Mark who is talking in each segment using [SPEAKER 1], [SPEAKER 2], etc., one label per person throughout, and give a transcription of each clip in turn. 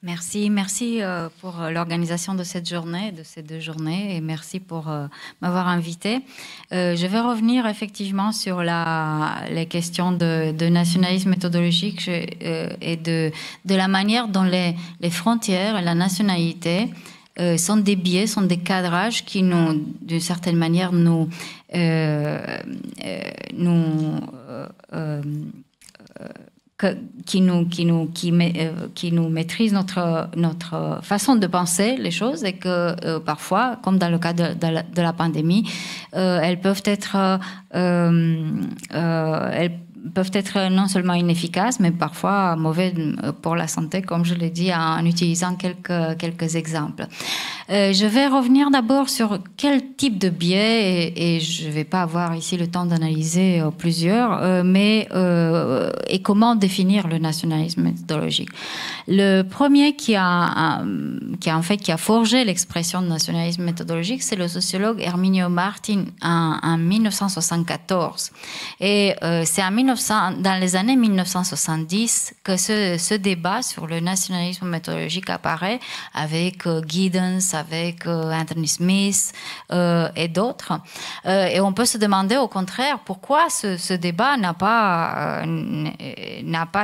[SPEAKER 1] Merci pour l'organisation de cette journée, de ces 2 journées, et merci pour m'avoir invité. Je vais revenir effectivement sur les questions de nationalisme méthodologique et de la manière dont les frontières et la nationalité sont des biais, sont des cadrages qui nous, d'une certaine manière, nous qui nous maîtrise notre façon de penser les choses et que parfois, comme dans le cas de la pandémie, elles peuvent être non seulement inefficaces, mais parfois mauvaises pour la santé, comme je l'ai dit en utilisant quelques exemples. Je vais revenir d'abord sur quel type de biais, et je ne vais pas avoir ici le temps d'analyser plusieurs, et comment définir le nationalisme méthodologique. Le premier qui a forgé l'expression de nationalisme méthodologique, c'est le sociologue Herminio Martin en 1974. Et c'est dans les années 1970 que ce débat sur le nationalisme méthodologique apparaît avec Giddens, avec Anthony Smith et d'autres. Et on peut se demander au contraire pourquoi ce débat n'a pas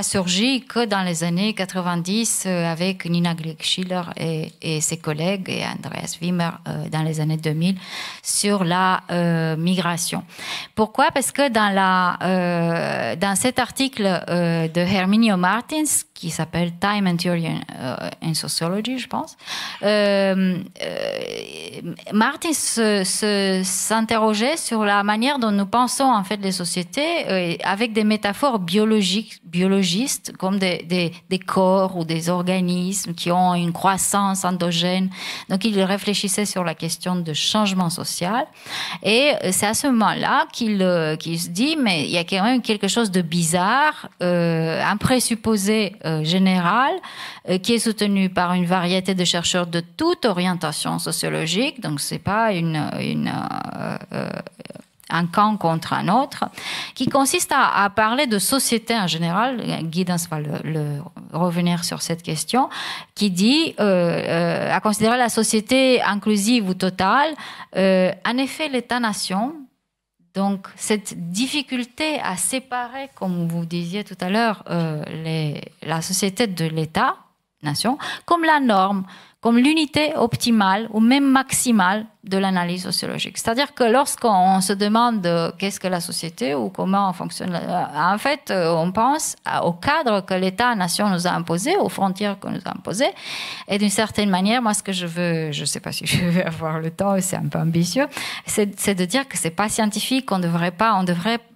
[SPEAKER 1] surgi que dans les années 90 avec Nina Glick-Schiller et ses collègues et Andreas Wimmer dans les années 2000 sur la migration. Pourquoi? Parce que dans cet article de Herminio Martins, qui s'appelle Time and Theory in Sociology, je pense, Martins s'interrogeait sur la manière dont nous pensons en fait les sociétés avec des métaphores biologistes comme des corps ou des organismes qui ont une croissance endogène. Donc il réfléchissait sur la question de changement social, et c'est à ce moment-là qu'il se dit mais il y a quand même quelque chose de bizarre, un présupposé général qui est soutenu par une variété de chercheurs de toute orientation sociologique, donc c'est pas un camp contre un autre, qui consiste à parler de société en général. Giddens va revenir sur cette question, qui dit à considérer la société inclusive ou totale. En effet, l'État-nation, donc cette difficulté à séparer, comme vous disiez tout à l'heure, la société de l'État-nation, comme la norme, comme l'unité optimale ou même maximale de l'analyse sociologique. C'est-à-dire que lorsqu'on se demande qu'est-ce que la société ou comment fonctionne, en fait, on pense au cadre que l'État-nation nous a imposé, aux frontières que nous a imposées. Et d'une certaine manière, moi, ce que je veux, je ne sais pas si je vais avoir le temps, c'est un peu ambitieux, c'est de dire que c'est pas scientifique, on devrait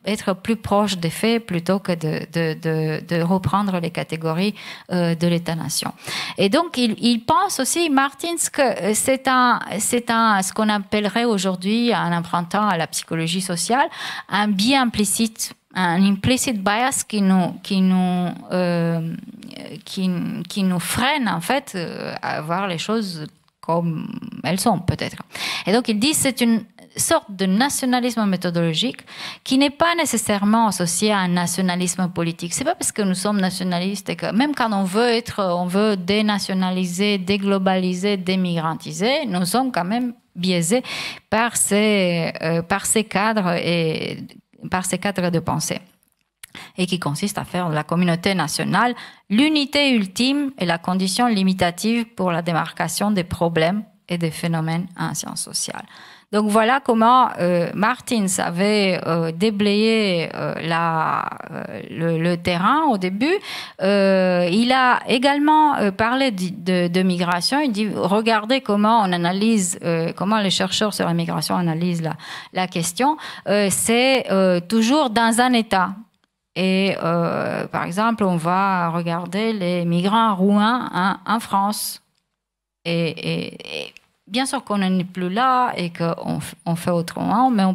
[SPEAKER 1] être plus proche des faits plutôt que de reprendre les catégories de l'État-nation. Et donc, il pense aussi, Martins, que c'est ce qu'on appellerait aujourd'hui, en empruntant à la psychologie sociale, un biais implicite, un implicit bias qui nous freine en fait à voir les choses comme elles sont peut-être. Et donc il dit c'est une sorte de nationalisme méthodologique qui n'est pas nécessairement associé à un nationalisme politique. C'est pas parce que nous sommes nationalistes et que même quand on veut dénationaliser, déglobaliser, démigrantiser, nous sommes quand même biaisés par ces cadres de pensée, et qui consiste à faire de la communauté nationale l'unité ultime et la condition limitative pour la démarcation des problèmes et des phénomènes en sciences sociales. Donc voilà comment Martins avait déblayé le terrain au début. Il a également parlé de migration. Il dit regardez comment on analyse, comment les chercheurs sur la migration analysent la question. C'est toujours dans un État. Et par exemple, on va regarder les migrants roumains en France. Et bien sûr qu'on n'est plus là et qu'on fait autrement, mais on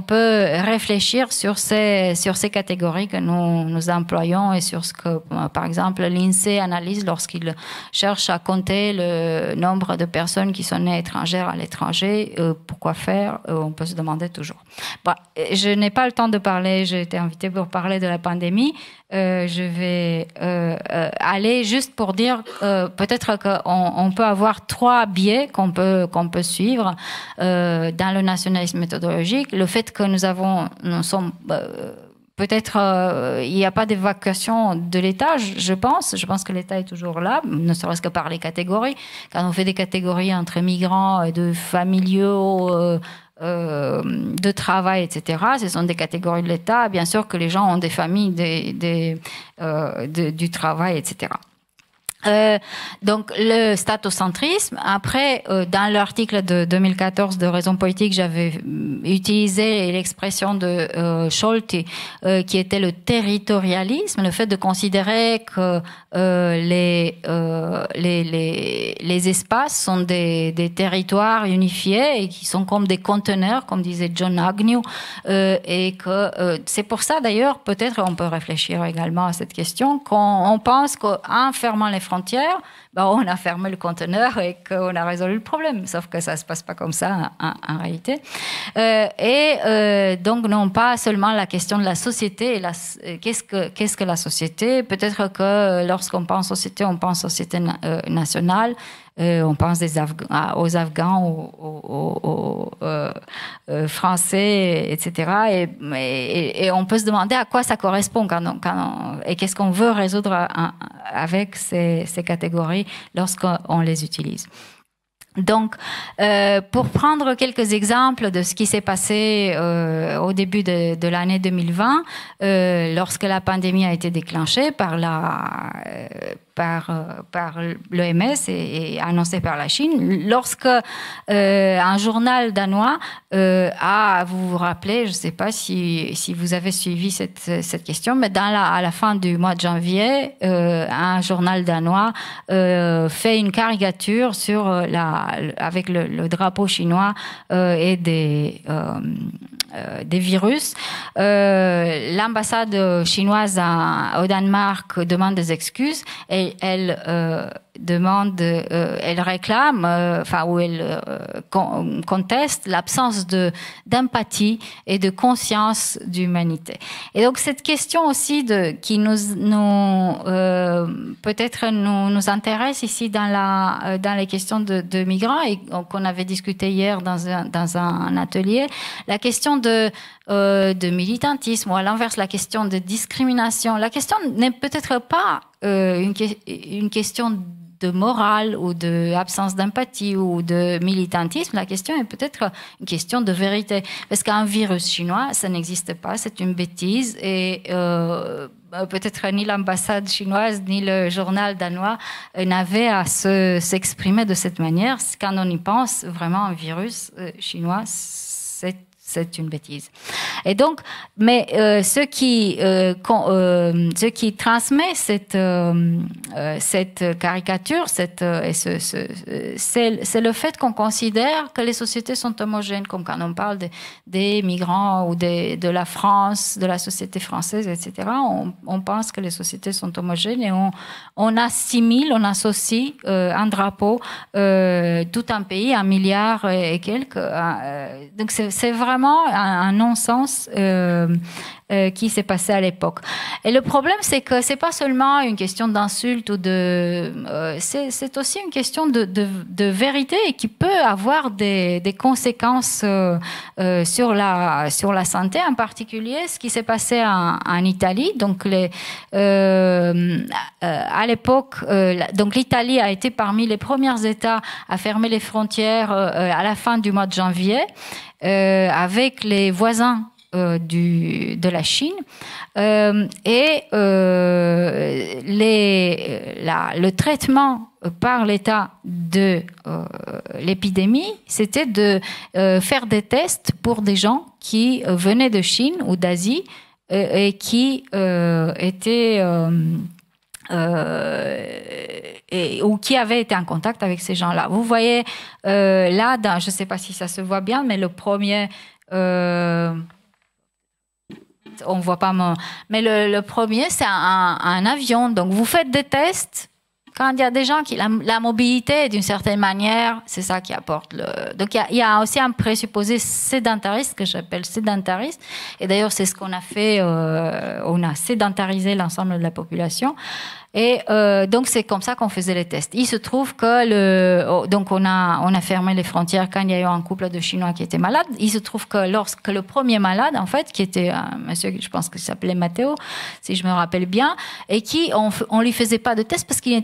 [SPEAKER 1] peut réfléchir sur ces catégories que nous employons et sur ce que, par exemple, l'INSEE analyse lorsqu'il cherche à compter le nombre de personnes qui sont nées étrangères à l'étranger. Pourquoi faire? On peut se demander toujours. Bon, je n'ai pas le temps de parler, j'ai été invitée pour parler de la pandémie. Je vais aller juste pour dire peut-être qu'on peut avoir 3 biais qu'on peut suivre dans le nationalisme méthodologique. Le fait que nous sommes peut-être il n'y a pas d'évacuation de l'État, je pense. Je pense que l'État est toujours là, ne serait-ce que par les catégories. Quand on fait des catégories entre migrants et de familiaux, de travail, etc. Ce sont des catégories de l'État. Bien sûr que les gens ont des familles, du travail, etc. Donc le statocentrisme. Après, dans l'article de 2014 de Raison politique, j'avais utilisé l'expression de Scholti, qui était le territorialisme, le fait de considérer que les espaces sont des territoires unifiés et qui sont comme des conteneurs, comme disait John Agnew, et que c'est pour ça d'ailleurs, peut-être on peut réfléchir également à cette question, qu'on pense qu'en fermant les frontières, on a fermé le conteneur et qu'on a résolu le problème. Sauf que ça ne se passe pas comme ça en réalité. Donc, non pas seulement la question de la société. Qu'est-ce que la société? Peut-être que lorsqu'on pense société, on pense société nationale. On pense aux Afghans, aux Français, etc. Et on peut se demander à quoi ça correspond et qu'est-ce qu'on veut résoudre avec ces catégories lorsqu'on les utilise. Donc, pour prendre quelques exemples de ce qui s'est passé au début de l'année 2020, lorsque la pandémie a été déclenchée par l'OMS et annoncée par la Chine, lorsque un journal danois vous vous rappelez, je ne sais pas si vous avez suivi cette question, mais à la fin du mois de janvier, un journal danois fait une caricature avec le drapeau chinois et des virus. L'ambassade chinoise au Danemark demande des excuses et elle réclame, ou elle conteste l'absence d'empathie et de conscience d'humanité. Et donc cette question aussi qui peut-être nous intéresse ici dans les questions de migrants et qu'on avait discuté hier dans un atelier, la question de militantisme, ou à l'inverse la question de discrimination. La question n'est peut-être pas une question de morale ou d'absence d'empathie ou de militantisme. La question est peut-être une question de vérité. Parce qu'un virus chinois, ça n'existe pas, c'est une bêtise. Et peut-être ni l'ambassade chinoise ni le journal danois n'avaient à s'exprimer de cette manière. Quand on y pense, vraiment un virus chinois, c'est une bêtise. Et donc, mais ce qui transmet cette caricature, c'est le fait qu'on considère que les sociétés sont homogènes, comme quand on parle des migrants ou de la France, de la société française, etc. On pense que les sociétés sont homogènes et on assimile, on associe un drapeau, tout un pays, 1 milliard et quelques. Donc c'est vraiment un non-sens qui s'est passé à l'époque. Et le problème, c'est que c'est pas seulement une question d'insulte ou c'est aussi une question de vérité et qui peut avoir des conséquences sur la santé, en particulier ce qui s'est passé en Italie. Donc à l'époque, donc l'Italie a été parmi les premiers États à fermer les frontières à la fin du mois de janvier, avec les voisins de la Chine, et le traitement par l'État de l'épidémie, c'était de faire des tests pour des gens qui venaient de Chine ou d'Asie et qui étaient ou qui avaient été en contact avec ces gens-là. Vous voyez là, je ne sais pas si ça se voit bien, mais le premier, on voit pas mais le premier, c'est un avion. Donc vous faites des tests. Quand il y a des gens qui... La mobilité, d'une certaine manière, c'est ça qui apporte le... Donc, il y a aussi un présupposé sédentariste, que j'appelle sédentariste. Et d'ailleurs, c'est ce qu'on a fait. On a sédentarisé l'ensemble de la population. Et donc, c'est comme ça qu'on faisait les tests. Il se trouve que donc on a fermé les frontières quand il y a eu un couple de Chinois qui était malade. Il se trouve que lorsque le premier malade, en fait, qui était un monsieur, je pense qu'il s'appelait Matteo, si je me rappelle bien, et qui on lui faisait pas de test parce qu'il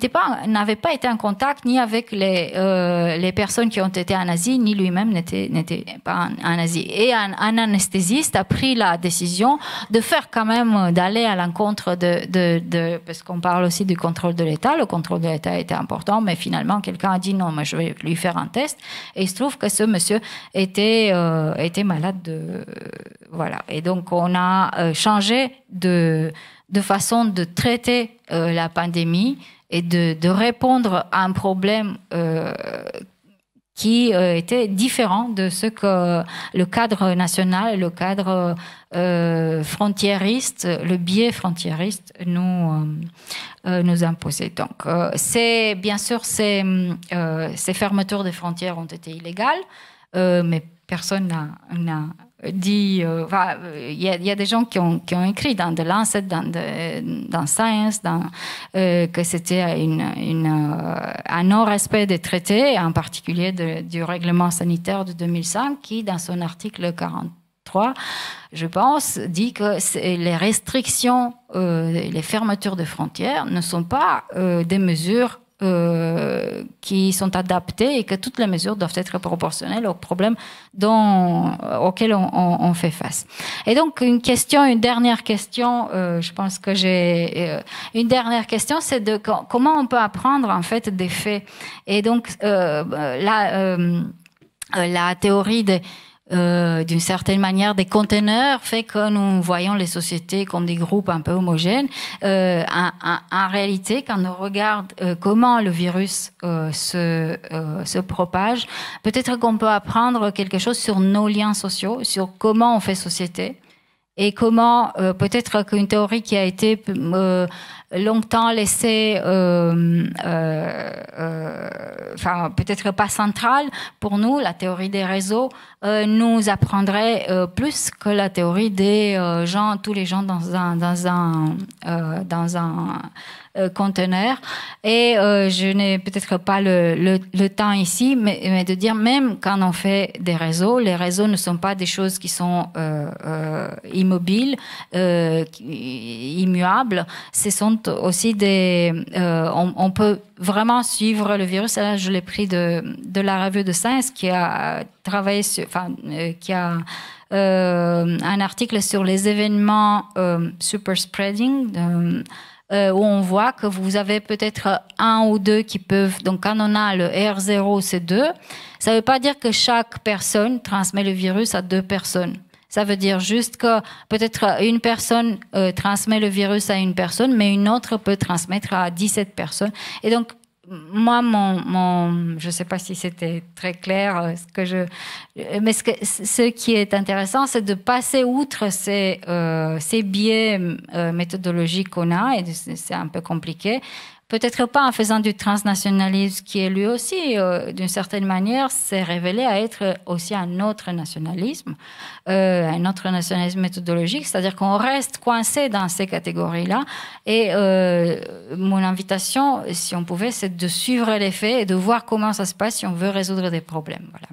[SPEAKER 1] n'avait pas été en contact ni avec les personnes qui ont été en Asie, ni lui-même n'était pas en Asie. Et un anesthésiste a pris la décision de faire quand même, d'aller à l'encontre de parce qu'on parle aussi du contrôle de l'État. Le contrôle de l'État était important, mais finalement, quelqu'un a dit non, mais je vais lui faire un test. Et il se trouve que ce monsieur était malade. Voilà. Et donc, on a changé de façon de traiter la pandémie et de répondre à un problème qui était différent de ce que le cadre national, le cadre frontiériste, le biais frontiériste nous imposait. Donc, bien sûr, ces fermetures des frontières ont été illégales, mais personne n'a dit... Il y a des gens qui ont écrit dans The Lancet, dans Science, que c'était un non-respect des traités, en particulier du règlement sanitaire de 2005, qui, dans son article 43, je pense, dit que les restrictions, les fermetures de frontières ne sont pas des mesures qui sont adaptées et que toutes les mesures doivent être proportionnelles aux problèmes auxquels on fait face. Et donc, une dernière question, je pense que j'ai une dernière question, c'est comment on peut apprendre en fait des faits. Et donc, la théorie d'une certaine manière des conteneurs fait que nous voyons les sociétés comme des groupes un peu homogènes. En réalité, quand on regarde comment le virus se propage, peut-être qu'on peut apprendre quelque chose sur nos liens sociaux, sur comment on fait société et comment peut-être qu'une théorie qui a été longtemps laissée, peut-être pas centrale pour nous, la théorie des réseaux, nous apprendrait plus que la théorie des gens, tous les gens dans un conteneur. Et je n'ai peut-être pas le temps ici, mais de dire même quand on fait des réseaux, les réseaux ne sont pas des choses qui sont immobiles, immuables. Ce sont aussi on peut vraiment suivre le virus. Là, je l'ai pris de la revue de Science qui a travaillé qui a un article sur les événements super spreading. Où on voit que vous avez peut-être un ou deux qui peuvent... Donc, quand on a le R0, c'est 2, ça ne veut pas dire que chaque personne transmet le virus à 2 personnes. Ça veut dire juste que peut-être une personne transmet le virus à une personne, mais une autre peut transmettre à 17 personnes. Et donc, moi, je ne sais pas si c'était très clair, mais ce qui est intéressant, c'est de passer outre ces biais méthodologiques qu'on a, et c'est un peu compliqué. Peut-être pas en faisant du transnationalisme qui est lui aussi, d'une certaine manière, s'est révélé à être aussi un autre nationalisme méthodologique, c'est-à-dire qu'on reste coincé dans ces catégories-là. Et mon invitation, si on pouvait, c'est de suivre les faits et de voir comment ça se passe si on veut résoudre des problèmes. Voilà.